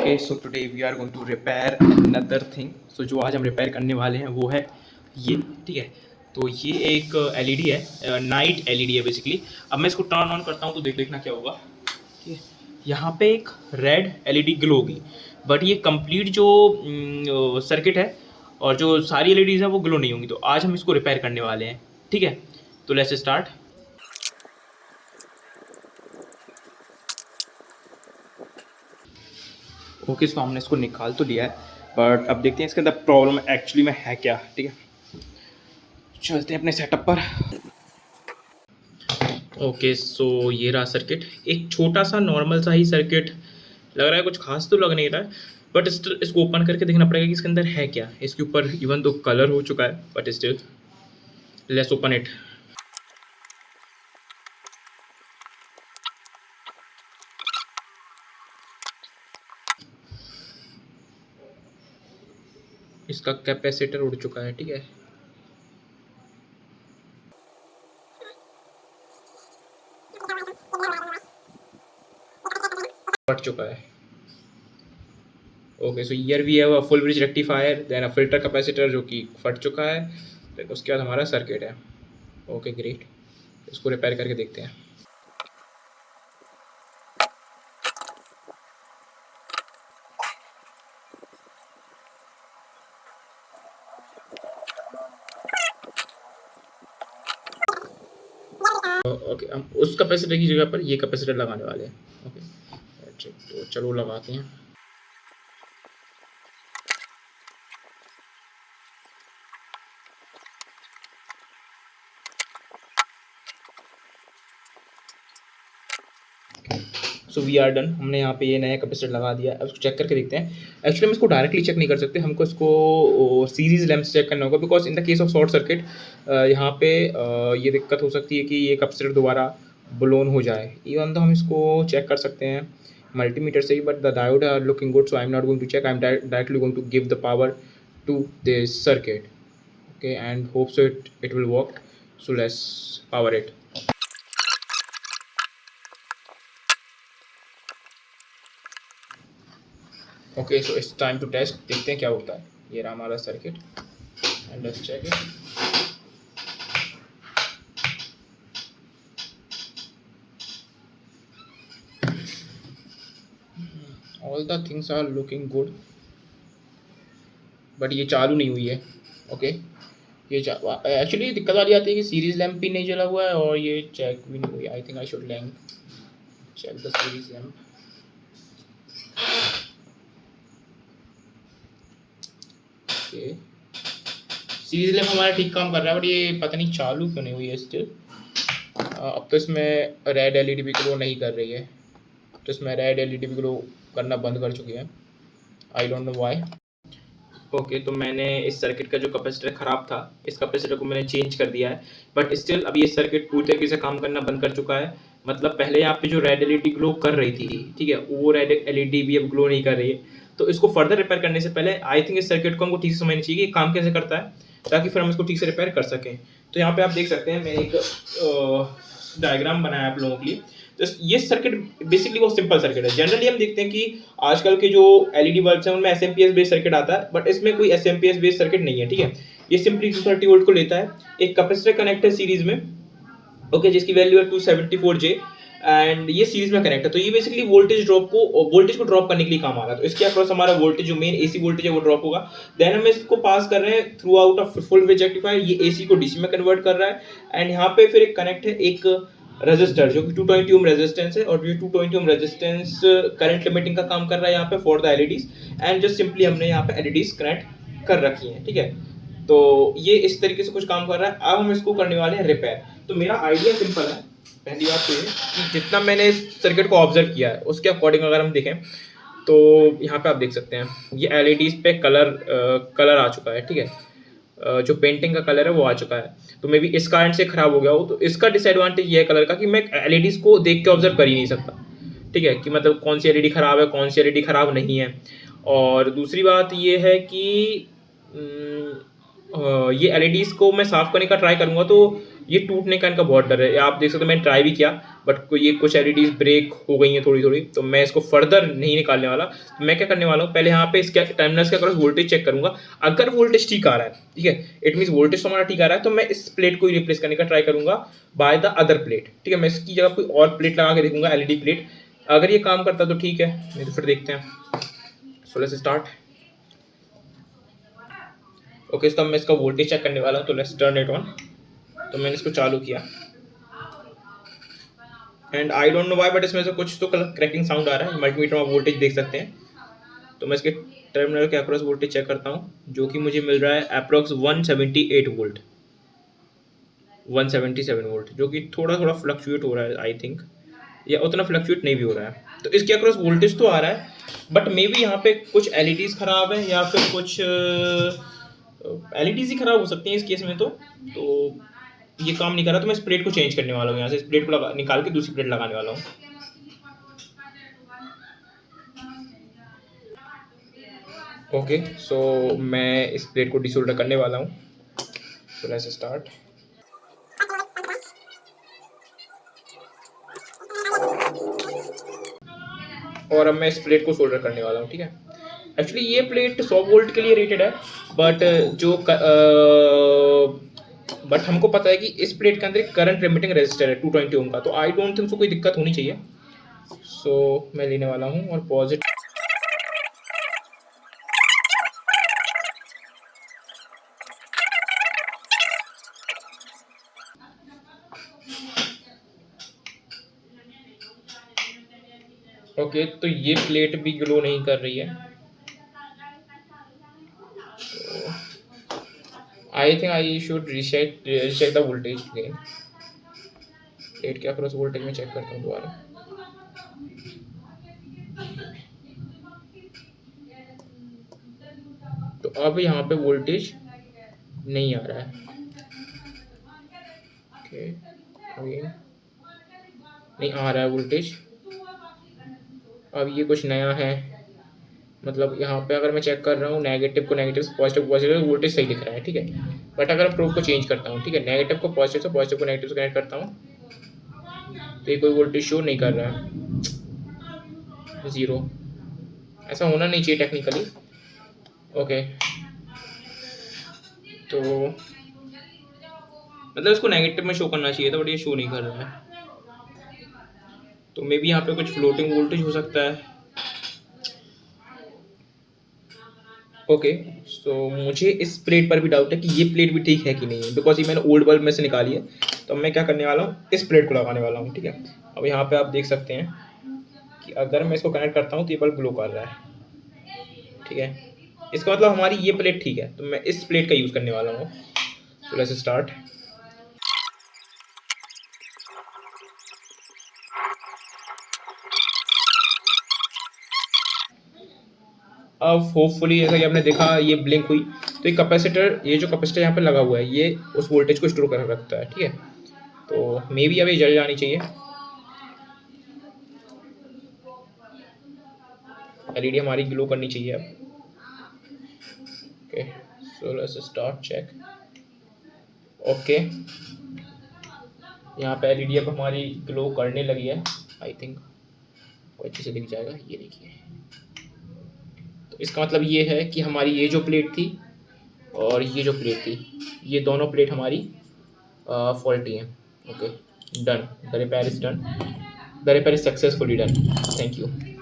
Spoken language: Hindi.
Okay, so today we are going to repair another thing. So जो आज हम रिपेयर करने वाले हैं वो है ये, ठीक है। तो ये एक एलईडी है, नाइट एलईडी है बेसिकली। अब मैं इसको टर्न ऑन करता हूँ तो देखना क्या होगा। ठीक है, यहाँ पे एक रेड एलईडी ग्लो होगी, बट ये कंप्लीट जो सर्किट है और जो सारी एलईडीज हैं वो ग्लो नहीं होंगी। तो आज हम इसको रिपेयर करने वाले हैं, ठीक है। तो लेट्स स्टार्ट। ओके, तो हमने इसको निकाल तो लिया है, बट अब देखते हैं इसके अंदर प्रॉब्लम एक्चुअली में है क्या। ठीक है, चलते हैं अपने सेटअप पर। ओके, सो ये रहा सर्किट। एक छोटा सा नॉर्मल सा ही सर्किट लग रहा है, कुछ खास तो लग नहीं रहा है, बट स्टिल इसको ओपन करके देखना पड़ेगा कि इसके अंदर है क्या। इसके ऊपर इवन तो कलर हो चुका है, but still let's open it. इसका कैपेसिटर उड़ चुका है, ठीक है। फट चुका है। Okay, so here we have a full bridge rectifier, then a filter capacitor जो कि फट चुका है, देन उसके बाद हमारा सर्किट है। ओके ग्रेट, इसको रिपेयर करके देखते हैं। ओके, हम उस कैपेसिटर की जगह पर ये कैपेसिटर लगाने वाले हैं। ओके, तो चलो लगाते हैं। So we are done. हमने यहाँ पे ये नया कैपेसिटर लगा दिया। अब इसको चेक करके देखते हैं। एक्चुअली हम इसको डायरेक्टली चेक नहीं कर सकते, हमको इसको सीरीज लैंप से चेक करना होगा, because in the case of short circuit यहाँ पे ये दिक्कत हो सकती है कि ये कैपेसिटर दोबारा ब्लोन हो जाए। इवन तो हम इसको चेक कर सकते हैं मल्टीमीटर से ही, but the diode are looking good, so I am not going to check. I am directly going to give the power to this circuit, okay, and hope so it will work. So let's power it. Okay, so it's time to test. देखते हैं क्या होता है। ये रहा हमारा circuit and let's check it. All the things are looking good, but ये चालू नहीं हुई है। ओके, ये एक्चुअली दिक्कत वाली आती है कि सीरीज लैंप भी नहीं जला हुआ है और ये चेक भी नहीं हुई। I think I should lamp check the series lamp. Okay, series lamp हमारा ठीक काम कर रहा है, बट ये पता नहीं चालू क्यों नहीं हुई है स्टिल। अब तो इसमें रेड एलईडी भी ग्लो नहीं कर रही है, तो इसमें रेड एलईडी भी ग्लो करना बंद कर चुकी है। I don't know why. Okay, तो मैंने इस सर्किट का जो कैपेसिटर ख़राब था, इस कैपेसिटर को मैंने चेंज कर दिया है, बट स्टिल अभी ये सर्किट पूरी तरीके से काम करना बंद कर चुका है। मतलब पहले यहाँ पे जो रेड एलईडी ग्लो कर रही थी, ठीक है, वो रेड एलईडी भी अब ग्लो नहीं कर रही है। तो इसको फर्दर रिपेयर करने से पहले आई थिंक इस सर्किट को हमको ठीक से समझना चाहिए कि काम कैसे करता है, ताकि फिर हम इसको ठीक से रिपेयर कर सकें। तो यहाँ पे आप देख सकते हैं, मैंने एक डायग्राम बनाया आप लोगों के लिए। तो ये सर्किट बेसिकली बहुत सिंपल सर्किट है। जनरली हम देखते हैं कि आजकल के जो एलईडी बल्ब्स हैं उनमें एसएमपीएस बेस्ड सर्किट आता है, बट इसमें कोई एसएमपीएस बेस्ड सर्किट नहीं है, ठीक है। ये सिंपली 230 वोल्ट को लेता है, एक कैपेसिटर कनेक्ट है सीरीज में, ओके, जिसकी वैल्यू है 274J, एंड ये सीरीज में कनेक्ट है। तो ये बेसिकली वोल्टेज को ड्रॉप करने के लिए काम आ रहा है। तो इसके अक्रॉस हमारा वोल्टेज जो मेन एसी वोल्टेज है वो ड्रॉप होगा। देन हम इसको पास कर रहे हैं through out of full bridge rectifier, ये एसी को डीसी में कन्वर्ट कर रहा है। एंड यहाँ पे फिर एक कनेक्ट है एक रेजिस्टर जो कि 220 ओम रेजिस्टेंस है, और ये 220 ओम रेजिस्टेंस करंट लिमिटिंग का काम कर रहा है यहाँ पे for the LEDs. And just simply हमने यहाँ पे एलईडीज कनेक्ट कर रखी है, ठीक है। तो ये इस तरीके से कुछ काम कर रहा है। अब हम इसको करने वाले हैं रिपेयर। तो मेरा आइडिया सिंपल है। पहली बात तो ये कि जितना मैंने इस सर्किट को ऑब्जर्व किया है उसके अकॉर्डिंग अगर हम देखें तो यहाँ पे आप देख सकते हैं ये एलईडीज पे कलर आ चुका है, ठीक है। जो पेंटिंग का कलर है वो आ चुका है। तो मे बी इस कारण से खराब हो गया हो। तो इसका डिसएडवांटेज ये है कलर का कि मैं एलईडीज को देख के ऑब्जर्व कर ही नहीं सकता, ठीक है, कि मतलब कौन सी एलईडी खराब है, कौन सी एलईडी खराब नहीं है। और दूसरी बात ये है कि ये एलईडीज को मैं साफ करने का ट्राई करूंगा तो ये टूटने का इनका बहुत डर है। ये आप देख सकते हो, मैंने ट्राई भी किया बट ये कुछ एलईडीज ब्रेक हो गई हैं थोड़ी थोड़ी, तो मैं इसको फर्दर नहीं निकालने वाला। तो मैं क्या करने वाला हूँ, पहले यहाँ पे इसके टर्मिनल्स के अक्रॉस वोल्टेज चेक करूंगा। अगर वोल्टेज ठीक आ रहा है, ठीक है, इट मीन वोल्टेज तो हमारा ठीक आ रहा है, तो मैं इस प्लेट को रिप्लेस करने का ट्राई करूंगा बाय द अदर प्लेट। ठीक है, मैं इसकी जगह कोई और प्लेट लगा के देखूंगा, एलईडी प्लेट। अगर ये काम करता तो ठीक है, नहीं तो फिर देखते हैं। सो लेट्स स्टार्ट। ओके, तो अब मैं इसका वोल्टेज चेक करने वाला हूँ, तो लेट्स टर्न इट ऑन। तो मैंने इसको चालू किया and I don't know why but इसमें से कुछ तो क्रैकिंग साउंड आ रहा है। मल्टीमीटर में वोल्टेज देख सकते हैं। तो मैं इसके टर्मिनल के अक्रॉस वोल्टेज चेक करता हूँ, जो कि मुझे मिल रहा है अप्रॉक्स 178 वोल्ट, 177 वोल्ट, जो कि थोड़ा थोड़ा फ्लक्चुएट हो रहा है आई थिंक, या उतना फ्लक्चुएट नहीं भी हो रहा है। तो इसके अक्रॉस वोल्टेज तो आ रहा है, बट मे बी यहाँ पे कुछ एलईडीज खराब है या फिर कुछ एलईडीज ही खराब हो सकती हैं इस केस में। तो ये काम नहीं कर रहा, तो मैं इस प्लेट को चेंज करने वाला हूँ। यहाँ से इस प्लेट को निकाल के दूसरी प्लेट लगाने वाला हूँ। ओके, सो मैं इस प्लेट को डिसोल्डर करने वाला हूँ। सो लेट्स स्टार्ट। और अब मैं इस प्लेट को सोल्डर करने वाला हूँ। ठीक है, एक्चुअली ये प्लेट 100 वोल्ट के लिए रेटेड है, बट बट हमको पता है कि इस प्लेट के अंदर एक करंट एमिटिंग रेजिस्टर है 220 ओम का, तो आई डोंट थिंक सो कोई दिक्कत होनी चाहिए। सो मैं लेने वाला हूँ और पॉजिटिव। ओके, तो ये प्लेट भी ग्लो नहीं कर रही है। आई think I should recheck the voltage again. Plate के अक्रॉस वोल्टेज में चेक करता हूँ दोबारा। तो अब यहाँ पे वोल्टेज नहीं आ रहा है। ओके, अगेन नहीं आ रहा है वोल्टेज। अब ये कुछ नया है, मतलब यहाँ पे अगर मैं चेक कर रहा हूँ नेगेटिव को नेगेटिव से पॉजिटिव को पॉजिटिव, वोल्टेज सही दिख रहा है। ठीक है, बट अगर मैं प्रूफ को चेंज करता हूँ, ठीक है, नेगेटिव को पॉजिटिव से पॉजिटिव को नेगेटिव से कनेक्ट करता हूँ, तो ये कोई वोल्टेज शो नहीं कर रहा है, 0। ऐसा होना नहीं चाहिए टेक्निकली। ओके, तो मतलब इसको नेगेटिव में शो करना चाहिए था, बट ये शो नहीं कर रहा है। तो मे बी यहाँ पे कुछ फ्लोटिंग वोल्टेज हो सकता है। ओके, तो मुझे इस प्लेट पर भी डाउट है कि ये प्लेट भी ठीक है कि नहीं है, बिकॉज ये मैंने ओल्ड बल्ब में से निकाली है। तो मैं क्या करने वाला हूँ, इस प्लेट को लगाने वाला हूँ। ठीक है, अब यहाँ पे आप देख सकते हैं कि अगर मैं इसको कनेक्ट करता हूँ तो ये बल्ब ग्लो कर रहा है। ठीक है, इसका मतलब हमारी ये प्लेट ठीक है, तो मैं इस प्लेट का यूज़ करने वाला हूँ। सो लेट्स स्टार्ट। अब होपफुली जैसा कि आपने देखा ये ब्लिंक हुई, तो ये जो कैपेसिटर यहाँ पे लगा हुआ है, ये उस वोल्टेज को स्टोर कर रखता है। ठीक है, तो मे बी अब ये जल जानी चाहिए। एलईडी हमारी ग्लो करनी चाहिए अब। Okay, so let's start check. Okay, यहाँ पे एलईडी अब हमारी ग्लो करने लगी है। आई थिंक कोई अच्छे से दिख जाएगा, ये देखिए। तो इसका मतलब ये है कि हमारी ये जो प्लेट थी और ये जो प्लेट थी, ये दोनों प्लेट हमारी फॉल्टी हैं। Okay, done, the repair is done, the repair is successfully done. Thank you.